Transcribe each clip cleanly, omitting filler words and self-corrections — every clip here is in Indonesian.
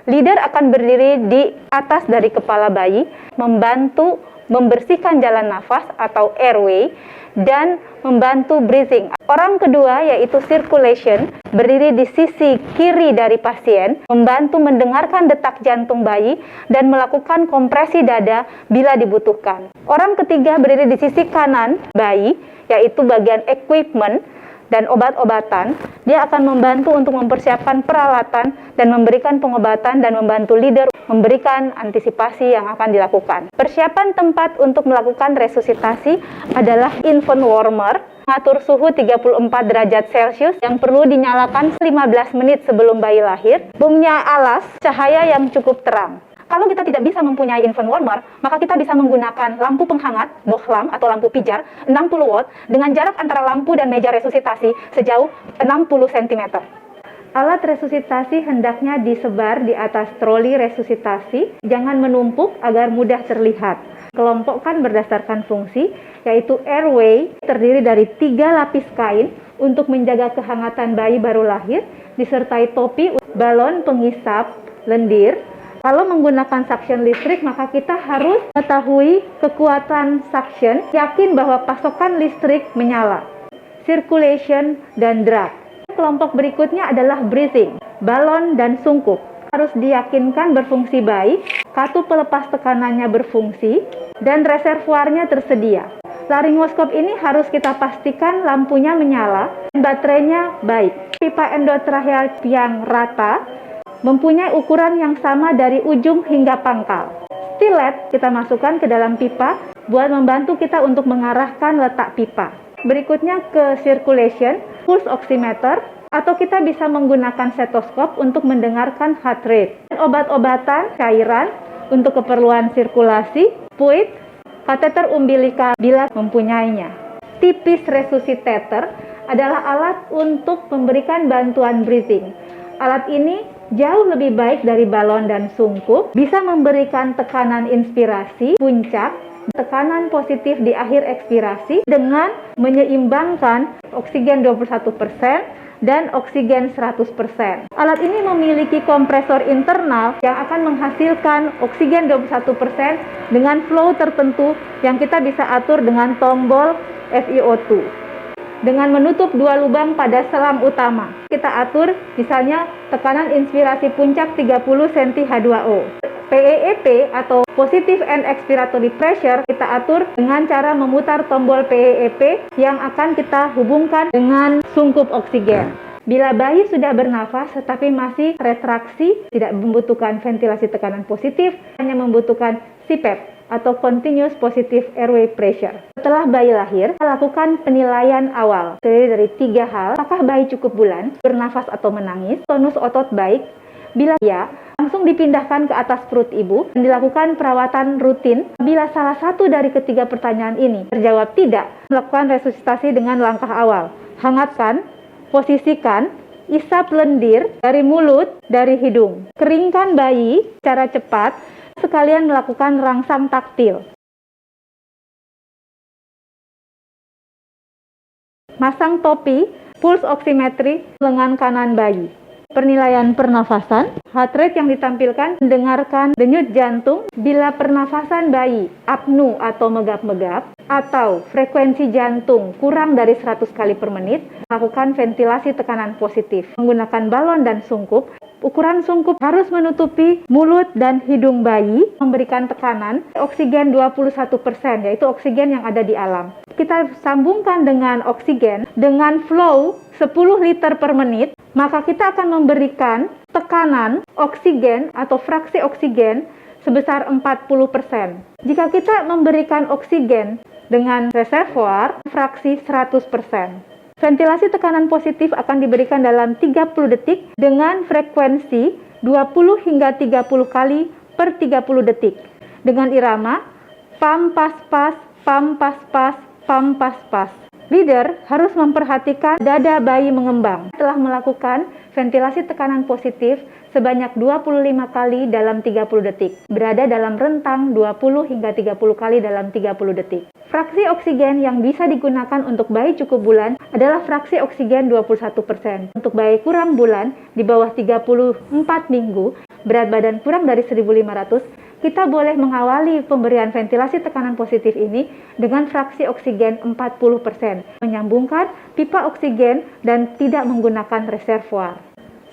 Leader akan berdiri di atas dari kepala bayi, membantu membersihkan jalan nafas atau airway, dan membantu breathing. Orang kedua yaitu circulation, berdiri di sisi kiri dari pasien, membantu mendengarkan detak jantung bayi dan melakukan kompresi dada bila dibutuhkan. Orang ketiga berdiri di sisi kanan bayi, yaitu bagian equipment dan obat-obatan. Dia akan membantu untuk mempersiapkan peralatan dan memberikan pengobatan dan membantu leader memberikan antisipasi yang akan dilakukan. Persiapan tempat untuk melakukan resusitasi adalah infant warmer, mengatur suhu 34 derajat Celcius yang perlu dinyalakan 15 menit sebelum bayi lahir, punya alas cahaya yang cukup terang. Kalau kita tidak bisa mempunyai infant warmer, maka kita bisa menggunakan lampu penghangat, box lamp atau lampu pijar 60 watt dengan jarak antara lampu dan meja resusitasi sejauh 60 cm. Alat resusitasi hendaknya disebar di atas troli resusitasi, jangan menumpuk agar mudah terlihat. Kelompokkan berdasarkan fungsi, yaitu airway terdiri dari 3 lapis kain untuk menjaga kehangatan bayi baru lahir, disertai topi, balon pengisap, lendir. Kalau menggunakan suction listrik, maka kita harus mengetahui kekuatan suction, yakin bahwa pasokan listrik menyala. Circulation dan drag. Kelompok berikutnya adalah breathing, balon dan sungkup. Harus diyakinkan berfungsi baik, katup pelepas tekanannya berfungsi, dan reservoirnya tersedia. Laringoskop ini harus kita pastikan lampunya menyala dan baterainya baik. Pipa endotracheal yang rata, mempunyai ukuran yang sama dari ujung hingga pangkal. Stilet kita masukkan ke dalam pipa buat membantu kita untuk mengarahkan letak pipa. Berikutnya ke circulation, pulse oximeter, atau kita bisa menggunakan stetoskop untuk mendengarkan heart rate. Obat-obatan, cairan untuk keperluan sirkulasi, fluid, kateter umbilikal bila mempunyainya. Tipis resuscitator adalah alat untuk memberikan bantuan breathing. Alat ini jauh lebih baik dari balon dan sungkup, bisa memberikan tekanan inspirasi, puncak, tekanan positif di akhir ekspirasi dengan menyeimbangkan oksigen 21% dan oksigen 100%. Alat ini memiliki kompresor internal yang akan menghasilkan oksigen 21% dengan flow tertentu yang kita bisa atur dengan tombol FiO2. Dengan menutup 2 lubang pada selang utama. Kita atur misalnya tekanan inspirasi puncak 30 cm H2O. PEEP atau Positive and Expiratory Pressure kita atur dengan cara memutar tombol PEEP yang akan kita hubungkan dengan sungkup oksigen. Bila bayi sudah bernafas tetapi masih retraksi, tidak membutuhkan ventilasi tekanan positif, hanya membutuhkan CPAP atau Continuous Positive Airway Pressure. Setelah bayi lahir, kita lakukan penilaian awal. Terdiri dari 3 hal, apakah bayi cukup bulan, bernafas atau menangis, tonus otot baik. Bila ya, langsung dipindahkan ke atas perut ibu dan dilakukan perawatan rutin. Bila salah satu dari ketiga pertanyaan ini terjawab tidak, melakukan resusitasi dengan langkah awal. Hangatkan, posisikan, isap lendir dari mulut, dari hidung. Keringkan bayi secara cepat, sekalian melakukan rangsang taktil. Masang topi, pulse oximetry, lengan kanan bayi. Penilaian pernafasan, heart rate yang ditampilkan, mendengarkan denyut jantung. Bila pernafasan bayi apnu atau megap-megap, atau frekuensi jantung kurang dari 100 kali per menit, lakukan ventilasi tekanan positif. Menggunakan balon dan sungkup, ukuran sungkup harus menutupi mulut dan hidung bayi, memberikan tekanan oksigen 21%, yaitu oksigen yang ada di alam. Kita sambungkan dengan oksigen dengan flow 10 liter per menit, maka kita akan memberikan tekanan oksigen atau fraksi oksigen sebesar 40%. Jika kita memberikan oksigen dengan reservoir fraksi 100%. Ventilasi tekanan positif akan diberikan dalam 30 detik dengan frekuensi 20 hingga 30 kali per 30 detik. Dengan irama pam pas pas, pam pas pas, pam pas pas. Leader harus memperhatikan dada bayi mengembang. Telah melakukan ventilasi tekanan positif sebanyak 25 kali dalam 30 detik. Berada dalam rentang 20 hingga 30 kali dalam 30 detik. Fraksi oksigen yang bisa digunakan untuk bayi cukup bulan adalah fraksi oksigen 21%. Untuk bayi kurang bulan di bawah 34 minggu, berat badan kurang dari 1.500, kita boleh mengawali pemberian ventilasi tekanan positif ini dengan fraksi oksigen 40%, menyambungkan pipa oksigen dan tidak menggunakan reservoir.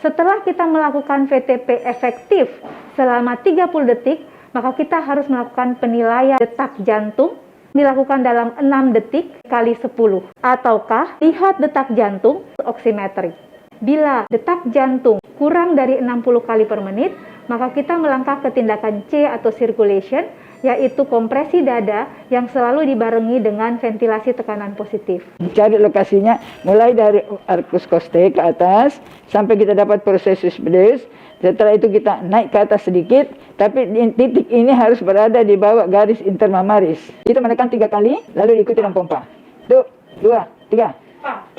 Setelah kita melakukan VTP efektif selama 30 detik, maka kita harus melakukan penilaian detak jantung dilakukan dalam 6 detik kali 10, ataukah lihat detak jantung oximetry. Bila detak jantung kurang dari 60 kali per menit, maka kita melangkah ke tindakan C atau circulation, yaitu kompresi dada yang selalu dibarengi dengan ventilasi tekanan positif. Cari lokasinya mulai dari arcus costae ke atas sampai kita dapat prosesus pedis. Setelah itu kita naik ke atas sedikit, tapi titik ini harus berada di bawah garis intermamaris. Kita menekan 3 kali, lalu diikuti dengan pompa. 1, 2, 3.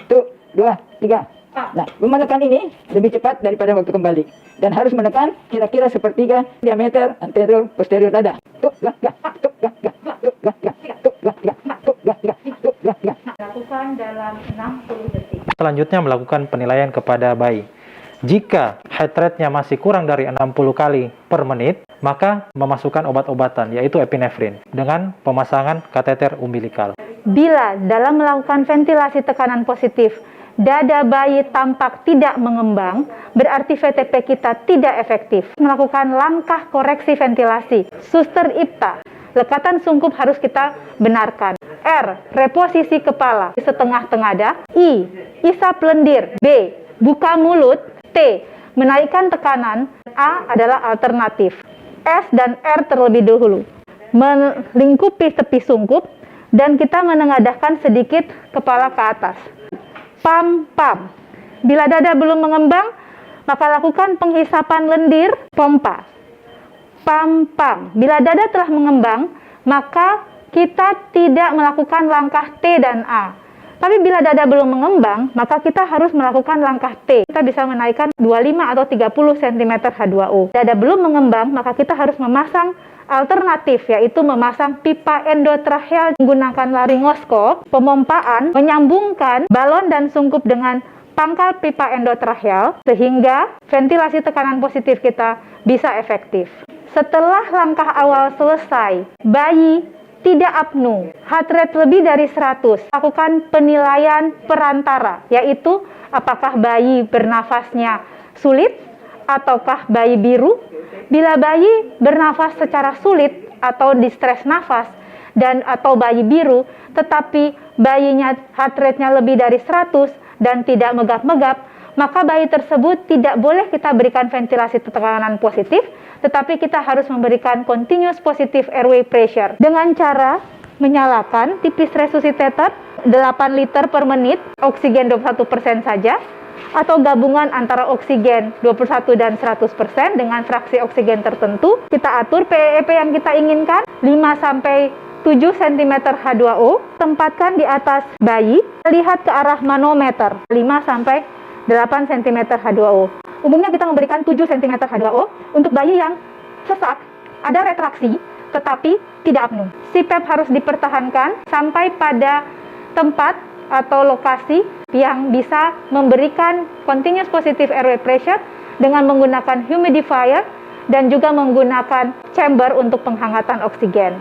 1, 2, 3. Nah, menekan ini lebih cepat daripada waktu kembali. Dan harus menekan kira-kira sepertiga diameter anterior posterior dada. Lakukan dalam 60 detik. Selanjutnya melakukan penilaian kepada bayi. Jika heart rate-nya masih kurang dari 60 kali per menit, maka memasukkan obat-obatan, yaitu epinefrin, dengan pemasangan kateter umbilikal. Bila dalam melakukan ventilasi tekanan positif, dada bayi tampak tidak mengembang, berarti VTP kita tidak efektif. Melakukan langkah koreksi ventilasi, suster IPTA, lekatan sungkup harus kita benarkan. R, reposisi kepala setengah tengada. I, isap lendir. B, buka mulut. T, menaikkan tekanan. A adalah alternatif. S dan R terlebih dahulu. Melingkupi tepi sungkup dan kita menengadahkan sedikit kepala ke atas. Pam, pam. Bila dada belum mengembang, maka lakukan penghisapan lendir, pompa. Pam, pam. Bila dada telah mengembang, maka kita tidak melakukan langkah T dan A. Tapi bila dada belum mengembang, maka kita harus melakukan langkah T. Kita bisa menaikkan 25 atau 30 cm H2O. Dada belum mengembang, maka kita harus memasang alternatif, yaitu memasang pipa endotracheal menggunakan laringoskop, pemompaan, menyambungkan balon dan sungkup dengan pangkal pipa endotracheal, sehingga ventilasi tekanan positif kita bisa efektif. Setelah langkah awal selesai, bayi tidak apnu, heart rate lebih dari 100, lakukan penilaian perantara, yaitu apakah bayi bernafasnya sulit ataukah bayi biru. Bila bayi bernafas secara sulit atau distres nafas dan atau bayi biru, tetapi bayinya heart rate-nya lebih dari 100 dan tidak megap-megap, maka bayi tersebut tidak boleh kita berikan ventilasi tekanan positif, tetapi kita harus memberikan continuous positive airway pressure dengan cara menyalakan tipis resusitator 8 liter per menit, oksigen 21% saja, atau gabungan antara oksigen 21 dan 100% dengan fraksi oksigen tertentu. Kita atur PEP yang kita inginkan 5-7 cm H2O, tempatkan di atas bayi, lihat ke arah manometer 5-8 cm H2O. Umumnya kita memberikan 7 cm H2O untuk bayi yang sesak, ada retraksi, tetapi tidak apnu. CPAP harus dipertahankan sampai pada tempat atau lokasi yang bisa memberikan continuous positive airway pressure dengan menggunakan humidifier dan juga menggunakan chamber untuk penghangatan oksigen.